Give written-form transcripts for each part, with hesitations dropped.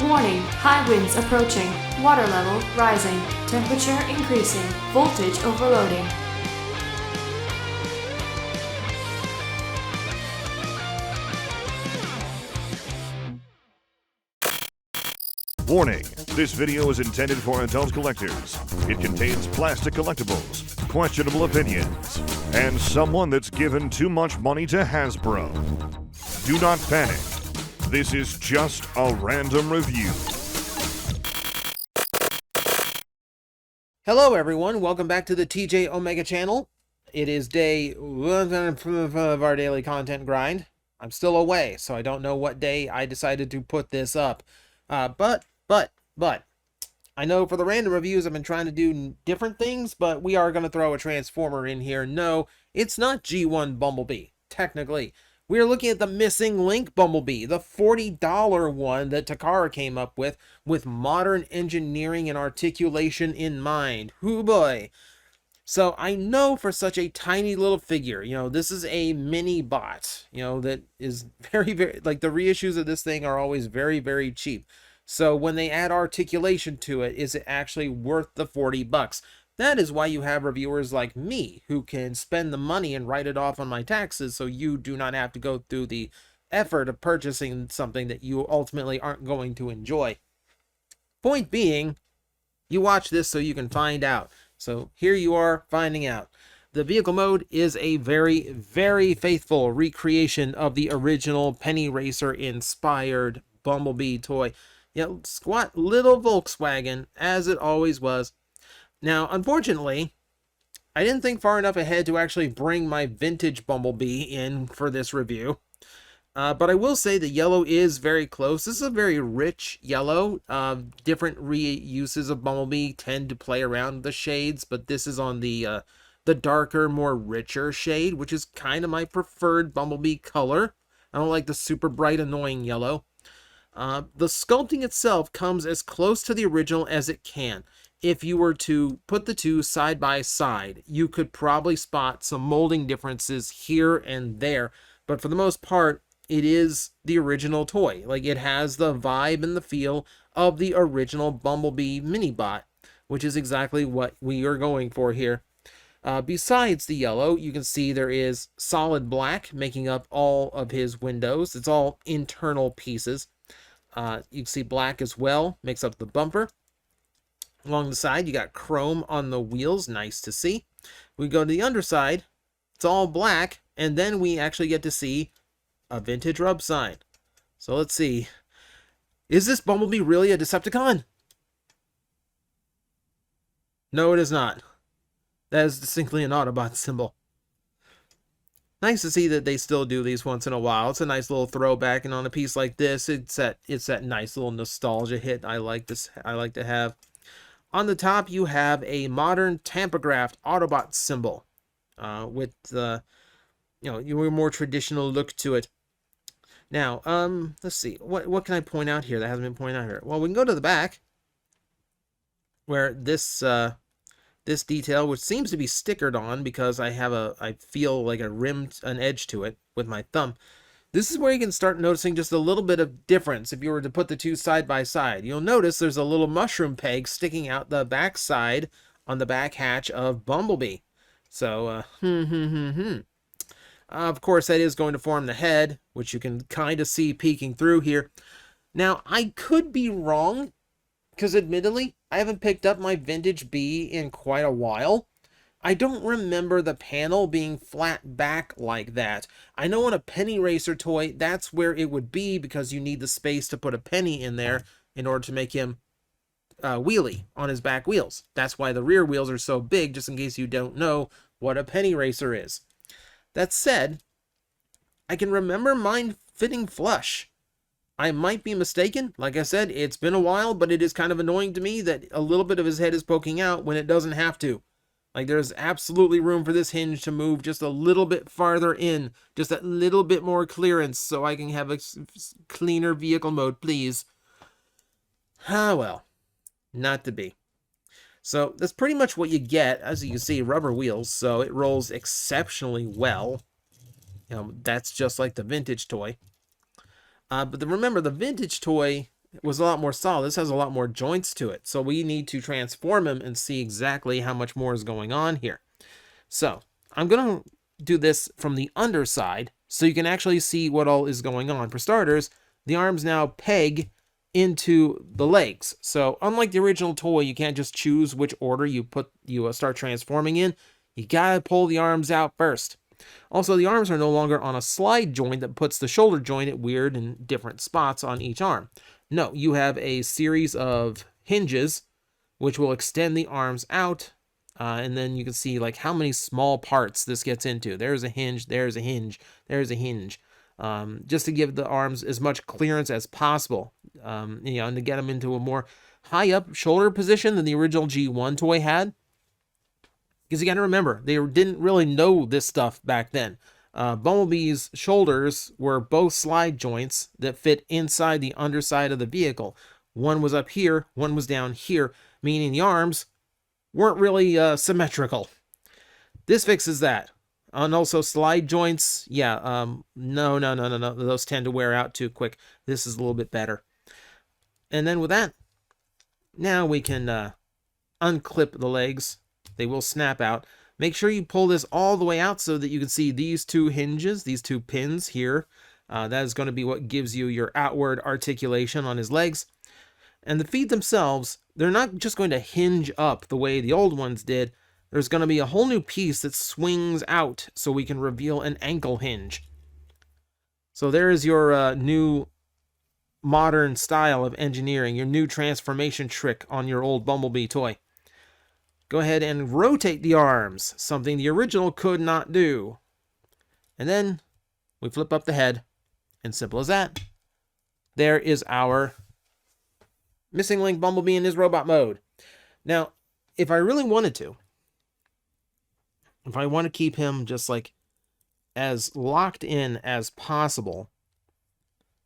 Warning, high winds approaching, water level rising, temperature increasing, voltage overloading. Warning, this video is intended for adult collectors. It contains plastic collectibles, questionable opinions, and someone that's given too much money to Hasbro. Do not panic. This is just a random review. Hello everyone, welcome back to the TJOmega channel. It is day 1 of our daily content grind. I'm still away, so I don't know what day I decided to put this up. But, I know for the random reviews I've been trying to do different things, but we are going to throw a Transformer in here. No, it's not G1 Bumblebee, technically. We are looking at the missing link Bumblebee, the $40 one that Takara came up with modern engineering and articulation in mind. Hoo boy. So I know for such a tiny little figure, this is a mini bot, that is very, like the reissues of this thing are always very, very cheap. So when they add articulation to it, is it actually worth the $40? That is why you have reviewers like me who can spend the money and write it off on my taxes so you do not have to go through the effort of purchasing something that you ultimately aren't going to enjoy. Point being, you watch this so you can find out. So here you are finding out. The vehicle mode is a very, very faithful recreation of the original Penny Racer inspired Bumblebee toy. Squat little Volkswagen, as it always was. Now, unfortunately, I didn't think far enough ahead to actually bring my vintage Bumblebee in for this review. But I will say the yellow is very close. This is a very rich yellow. Different reuses of Bumblebee tend to play around with the shades, but this is on the darker, more richer shade, which is kind of my preferred Bumblebee color. I don't like the super bright, annoying yellow. The sculpting itself comes as close to the original as it can. If you were to put the two side by side, you could probably spot some molding differences here and there. But for the most part, it is the original toy. Like, it has the vibe and the feel of the original Bumblebee mini-bot, which is exactly what we are going for here. Besides the yellow, you can see there is solid black making up all of his windows. It's all internal pieces. You can see black as well, makes up the bumper. Along the side, you got chrome on the wheels, nice to see. We go to the underside, it's all black, and then we actually get to see a vintage rub sign. So let's see. Is this Bumblebee really a Decepticon? No, it is not. That is distinctly an Autobot symbol. Nice to see that they still do these once in a while. It's a nice little throwback, and on a piece like this, it's that nice little nostalgia hit I like to have. On the top, you have a modern tampographed Autobot symbol with the, your more traditional look to it. Now, let's see. What can I point out here that hasn't been pointed out here? Well, we can go to the back, where this detail, which seems to be stickered on because I feel like an edge to it with my thumb. This is where you can start noticing just a little bit of difference if you were to put the two side by side. You'll notice there's a little mushroom peg sticking out the back side on the back hatch of Bumblebee. So, of course, that is going to form the head, which you can kind of see peeking through here. Now, I could be wrong, because admittedly, I haven't picked up my vintage Bee in quite a while. I don't remember the panel being flat back like that. I know on a Penny Racer toy, that's where it would be because you need the space to put a penny in there in order to make him wheelie on his back wheels. That's why the rear wheels are so big, just in case you don't know what a Penny Racer is. That said, I can remember mine fitting flush. I might be mistaken. Like I said, it's been a while, but it is kind of annoying to me that a little bit of his head is poking out when it doesn't have to. Like, there's absolutely room for this hinge to move just a little bit farther in, just a little bit more clearance so I can have a cleaner vehicle mode, please. Ah, well, not to be. So that's pretty much what you get. As you can see, rubber wheels, so it rolls exceptionally well. That's just like the vintage toy. But remember, the vintage toy was a lot more solid. This has a lot more joints to it. So we need to transform him and see exactly how much more is going on here. So I'm going to do this from the underside so you can actually see what all is going on. For starters, the arms now peg into the legs. So unlike the original toy, you can't just choose which order you start transforming in. You gotta pull the arms out first. Also, the arms are no longer on a slide joint that puts the shoulder joint at weird and different spots on each arm. No, you have a series of hinges which will extend the arms out, and then you can see like how many small parts this gets into. There's a hinge, there's a hinge, there's a hinge. Just to give the arms as much clearance as possible, and to get them into a more high up shoulder position than the original G1 toy had. Because you got to remember, they didn't really know this stuff back then. Bumblebee's shoulders were both slide joints that fit inside the underside of the vehicle. One was up here, one was down here, meaning the arms weren't really symmetrical. This fixes that. And also slide joints, no, those tend to wear out too quick. This is a little bit better. And then with that, now we can unclip the legs. They will snap out. Make sure you pull this all the way out so that you can see these two hinges, these two pins here. That is going to be what gives you your outward articulation on his legs. And the feet themselves, they're not just going to hinge up the way the old ones did. There's going to be a whole new piece that swings out so we can reveal an ankle hinge. So there is your new modern style of engineering, your new transformation trick on your old Bumblebee toy. Go ahead and rotate the arms, something the original could not do. And then we flip up the head, and simple as that. There is our missing link Bumblebee in his robot mode. Now, if I really wanted to, if I want to keep him just like as locked in as possible,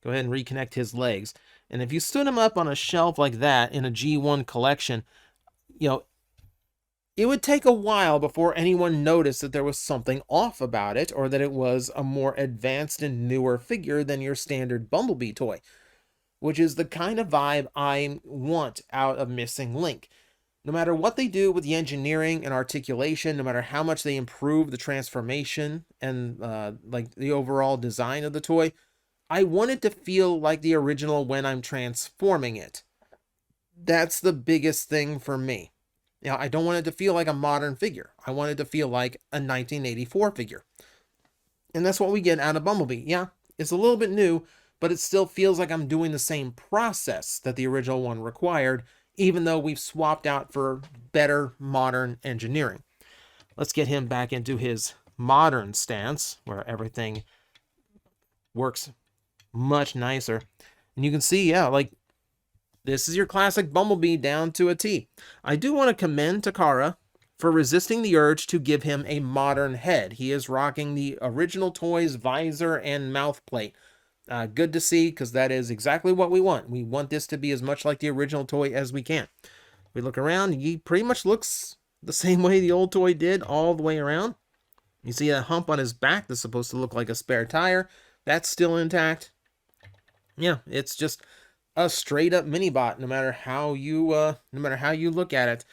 go ahead and reconnect his legs. And if you stood him up on a shelf like that in a G1 collection, it would take a while before anyone noticed that there was something off about it, or that it was a more advanced and newer figure than your standard Bumblebee toy, which is the kind of vibe I want out of Missing Link. No matter what they do with the engineering and articulation, no matter how much they improve the transformation and like the overall design of the toy, I want it to feel like the original when I'm transforming it. That's the biggest thing for me. I don't want it to feel like a modern figure. I want it to feel like a 1984 figure. And that's what we get out of Bumblebee. Yeah, it's a little bit new, but it still feels like I'm doing the same process that the original one required, even though we've swapped out for better modern engineering. Let's get him back into his modern stance, where everything works much nicer. And you can see, this is your classic Bumblebee down to a T. I do want to commend Takara for resisting the urge to give him a modern head. He is rocking the original toy's visor and mouth plate. Good to see, because that is exactly what we want. We want this to be as much like the original toy as we can. We look around, he pretty much looks the same way the old toy did all the way around. You see a hump on his back that's supposed to look like a spare tire. That's still intact. Yeah, it's just a straight up mini-bot, no matter how you look at it.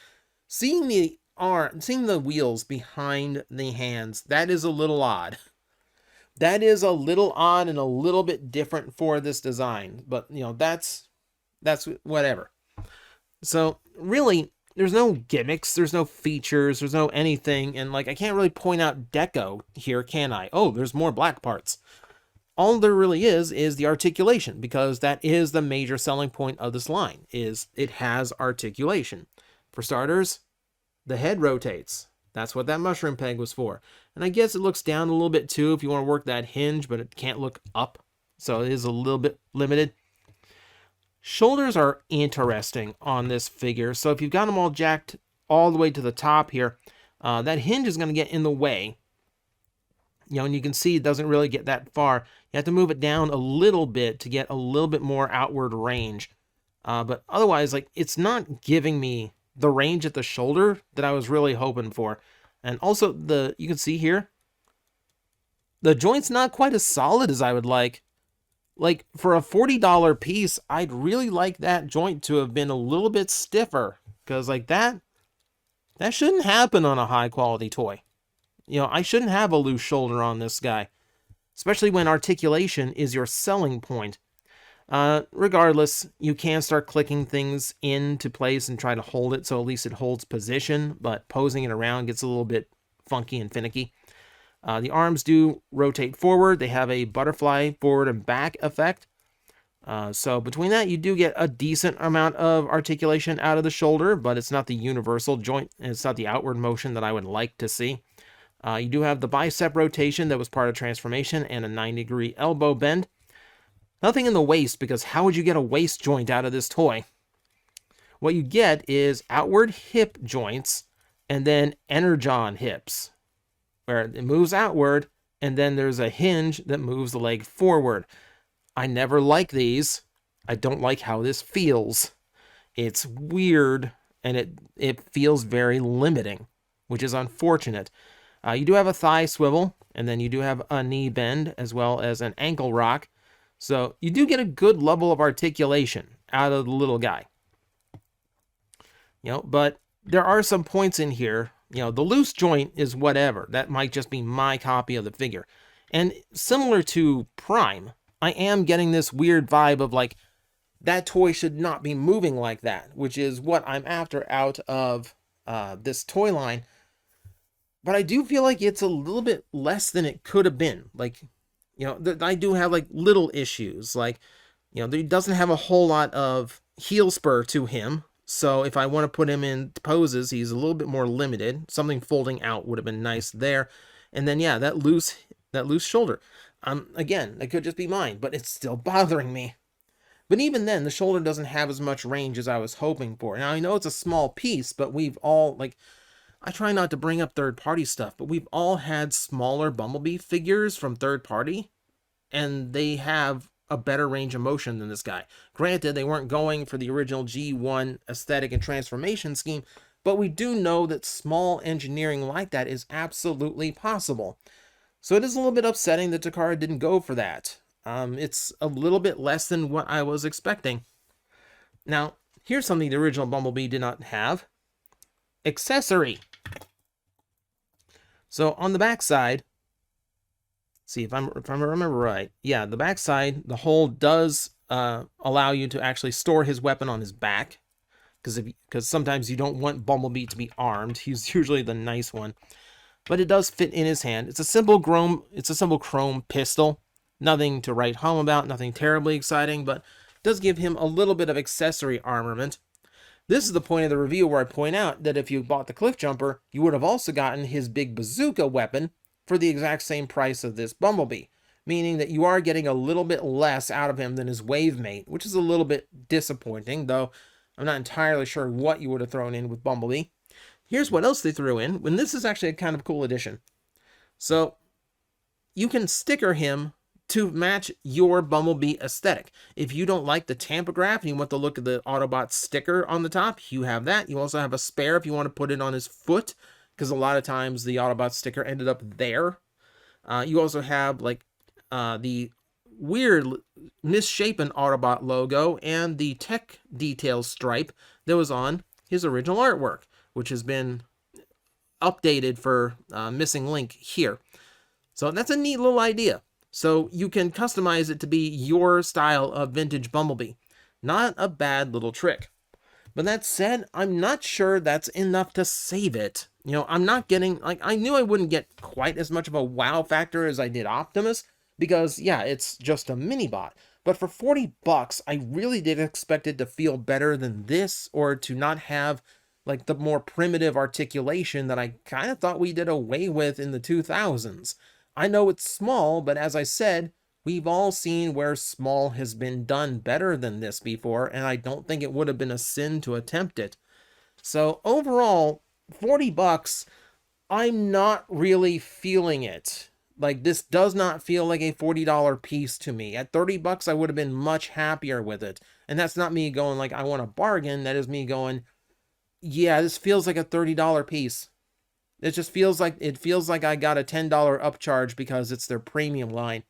Seeing the wheels behind the hands, that is a little odd. That is a little odd and a little bit different for this design, but that's whatever. So really, there's no gimmicks, there's no features, there's no anything, and I can't really point out deco here, can I? Oh, there's more black parts. All there really is the articulation, because that is the major selling point of this line, is it has articulation. For starters, the head rotates. That's what that mushroom peg was for. And I guess it looks down a little bit too if you want to work that hinge, but it can't look up, so it is a little bit limited. Shoulders are interesting on this figure, so if you've got them all jacked all the way to the top here, that hinge is going to get in the way. And you can see it doesn't really get that far. You have to move it down a little bit to get a little bit more outward range. But otherwise, it's not giving me the range at the shoulder that I was really hoping for. And also, you can see here, the joint's not quite as solid as I would like. like for a $40 piece, I'd really like that joint to have been a little bit stiffer, because like that shouldn't happen on a high quality toy. You know, I shouldn't have a loose shoulder on this guy, especially when articulation is your selling point. Regardless, you can start clicking things into place and try to hold it so at least it holds position, but posing it around gets a little bit funky and finicky. The arms do rotate forward. They have a butterfly forward and back effect. So between that, you do get a decent amount of articulation out of the shoulder, but it's not the universal joint, and it's not the outward motion that I would like to see. You do have the bicep rotation that was part of transformation and a 90-degree elbow bend. Nothing in the waist, because how would you get a waist joint out of this toy? What you get is outward hip joints and then energon hips, where it moves outward, and then there's a hinge that moves the leg forward. I never like these. I don't like how this feels. It's weird, and it feels very limiting, which is unfortunate. You do have a thigh swivel, and then you do have a knee bend, as well as an ankle rock. So you do get a good level of articulation out of the little guy. You know, but there are some points in here. You know, the loose joint is whatever. That might just be my copy of the figure. And similar to Prime, I am getting this weird vibe of like, that toy should not be moving like that, which is what I'm after out of this toy line. But I do feel like it's a little bit less than it could have been. Like, you know, I do have like little issues. Like, you know, there doesn't have a whole lot of heel spur to him. So if I want to put him in poses, he's a little bit more limited. Something folding out would have been nice there. And then, yeah, that loose shoulder. Again, that could just be mine, but it's still bothering me. But even then, the shoulder doesn't have as much range as I was hoping for. Now, I know it's a small piece, but we've all, like, I try not to bring up third-party stuff, but we've all had smaller Bumblebee figures from third-party, and they have a better range of motion than this guy. Granted, they weren't going for the original G1 aesthetic and transformation scheme, but we do know that small engineering like that is absolutely possible. So it is a little bit upsetting that Takara didn't go for that. It's a little bit less than what I was expecting. Now, here's something the original Bumblebee did not have. Accessory. So on the back side, see if I remember right. Yeah, the back side, the hole does allow you to actually store his weapon on his back, because sometimes you don't want Bumblebee to be armed. He's usually the nice one, but it does fit in his hand. It's a simple chrome pistol. Nothing to write home about. Nothing terribly exciting, but does give him a little bit of accessory armament. This is the point of the review where I point out that if you bought the Cliff Jumper, you would have also gotten his big bazooka weapon for the exact same price of this Bumblebee, meaning that you are getting a little bit less out of him than his wave mate, which is a little bit disappointing, though I'm not entirely sure what you would have thrown in with Bumblebee. Here's what else they threw in, and this is actually a kind of cool addition. So you can sticker him to match your Bumblebee aesthetic. If you don't like the tampograph and you want the look of the Autobot sticker on the top, you have that. You also have a spare if you want to put it on his foot, because a lot of times the Autobot sticker ended up there. You also have like the weird misshapen Autobot logo and the tech details stripe that was on his original artwork, which has been updated for Missing Link here. So that's a neat little idea. So you can customize it to be your style of vintage Bumblebee. Not a bad little trick. But that said, I'm not sure that's enough to save it. You know, I'm not getting, like, I knew I wouldn't get quite as much of a wow factor as I did Optimus, because, yeah, it's just a mini-bot. But for $40, I really did expect it to feel better than this, or to not have, like, the more primitive articulation that I kind of thought we did away with in the 2000s. I know it's small, but as I said, we've all seen where small has been done better than this before, and I don't think it would have been a sin to attempt it. So overall, $40, I'm not really feeling it. Like, this does not feel like a $40 piece to me. At $30, I would have been much happier with it. And that's not me going like, I want a bargain. That is me going, yeah, this feels like a $30 piece. It just feels like I got a $10 upcharge because it's their premium line.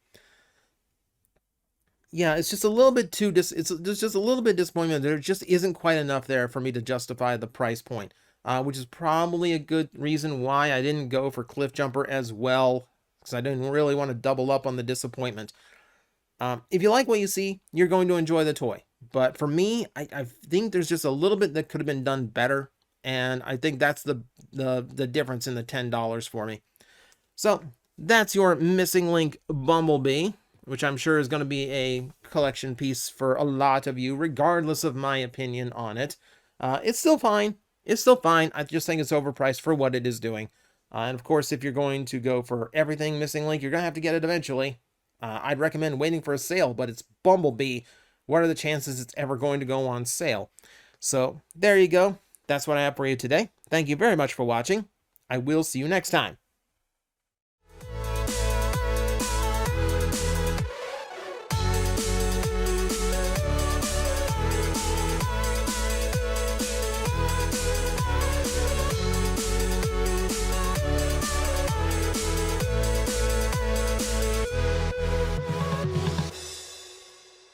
yeah, it's just a little bit too there's just a little bit disappointment. There just isn't quite enough there for me to justify the price point, which is probably a good reason why I didn't go for Cliff Jumper as well, because I didn't really want to double up on the disappointment. If you like what you see, you're going to enjoy the toy. But for me, I think there's just a little bit that could have been done better, and I think that's the difference in the $10 for me. So that's your Missing Link Bumblebee, which I'm sure is going to be a collection piece for a lot of you, regardless of my opinion on it. It's still fine. It's still fine. I just think it's overpriced for what it is doing. And of course, if you're going to go for everything Missing Link, you're going to have to get it eventually. I'd recommend waiting for a sale, but it's Bumblebee. What are the chances it's ever going to go on sale? So there you go. That's what I have for you today. Thank you very much for watching. I will see you next time.